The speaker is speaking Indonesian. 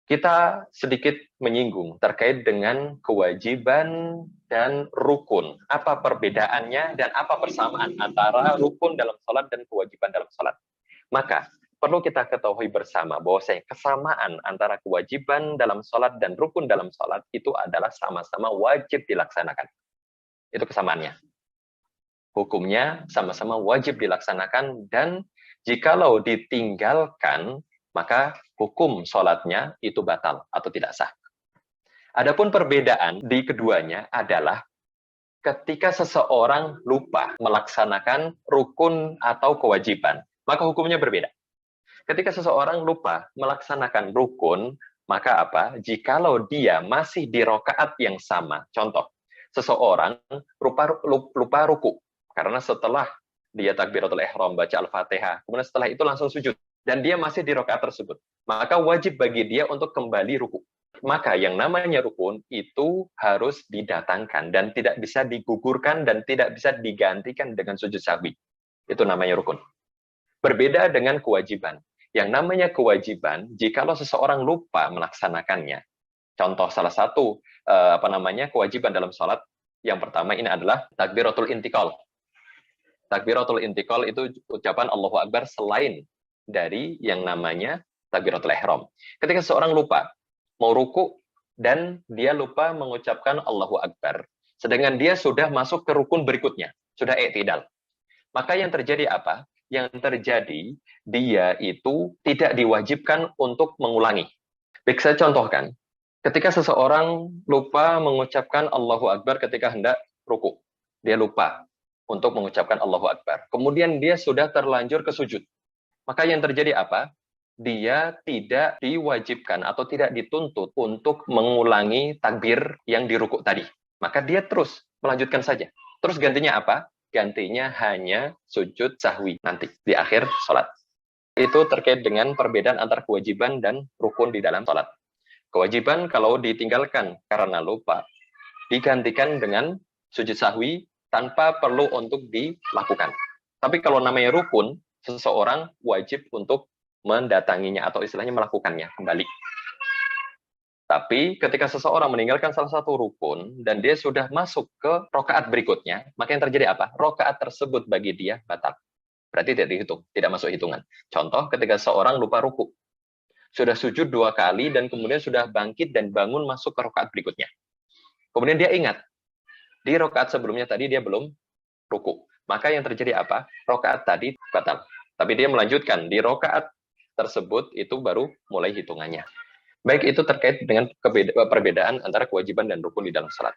Kita sedikit menyinggung terkait dengan kewajiban dan rukun. Apa perbedaannya dan apa persamaan antara rukun dalam sholat dan kewajiban dalam sholat. Maka, perlu kita ketahui bersama bahwa kesamaan antara kewajiban dalam sholat dan rukun dalam sholat itu adalah sama-sama wajib dilaksanakan. Itu kesamaannya. Hukumnya sama-sama wajib dilaksanakan dan jikalau ditinggalkan, maka hukum sholatnya itu batal atau tidak sah. Adapun perbedaan di keduanya adalah ketika seseorang lupa melaksanakan rukun atau kewajiban, maka hukumnya berbeda. Ketika seseorang lupa melaksanakan rukun, maka apa? Jikalau dia masih di rokaat yang sama, contoh, seseorang lupa ruku, karena setelah dia takbiratul ihram, baca Al-Fatihah, kemudian setelah itu langsung sujud, dan dia masih di rokaat tersebut, maka wajib bagi dia untuk kembali ruku. Maka yang namanya rukun itu harus didatangkan dan tidak bisa digugurkan dan tidak bisa digantikan dengan sujud sahwi. Itu namanya rukun. Berbeda dengan kewajiban. Yang namanya kewajiban, jikalau seseorang lupa melaksanakannya. Contoh salah satu kewajiban dalam sholat, yang pertama ini adalah takbiratul intikal. Takbiratul intikal itu ucapan Allahu Akbar selain dari yang namanya takbiratul ihram. Ketika seseorang lupa mau ruku dan dia lupa mengucapkan Allahu Akbar, sedangkan dia sudah masuk ke rukun berikutnya, sudah i'tidal. Maka yang terjadi apa? Yang terjadi, dia itu tidak diwajibkan untuk mengulangi. Baik, saya contohkan. Ketika seseorang lupa mengucapkan Allahu Akbar ketika hendak ruku, dia lupa untuk mengucapkan Allahu Akbar. Kemudian dia sudah terlanjur ke sujud. Maka yang terjadi apa? Dia tidak diwajibkan atau tidak dituntut untuk mengulangi takbir yang di ruku tadi. Maka dia terus melanjutkan saja. Terus gantinya apa? Gantinya hanya sujud sahwi nanti di akhir sholat. Itu terkait dengan perbedaan antara kewajiban dan rukun di dalam sholat. Kewajiban kalau ditinggalkan karena lupa, digantikan dengan sujud sahwi tanpa perlu untuk dilakukan. Tapi kalau namanya rukun, seseorang wajib untuk mendatanginya atau istilahnya melakukannya kembali. Tapi ketika seseorang meninggalkan salah satu rukun dan dia sudah masuk ke rokaat berikutnya, maka yang terjadi apa? Rokaat tersebut bagi dia batal. Berarti tidak dihitung, tidak masuk hitungan. Contoh ketika seorang lupa ruku, sudah sujud 2 kali dan kemudian sudah bangkit dan bangun masuk ke rokaat berikutnya. Kemudian dia ingat, di rokaat sebelumnya tadi dia belum ruku. Maka yang terjadi apa? Rokaat tadi batal. Tapi dia melanjutkan di rokaat tersebut itu baru mulai hitungannya. Baik, itu terkait dengan perbedaan antara kewajiban dan rukun di dalam salat.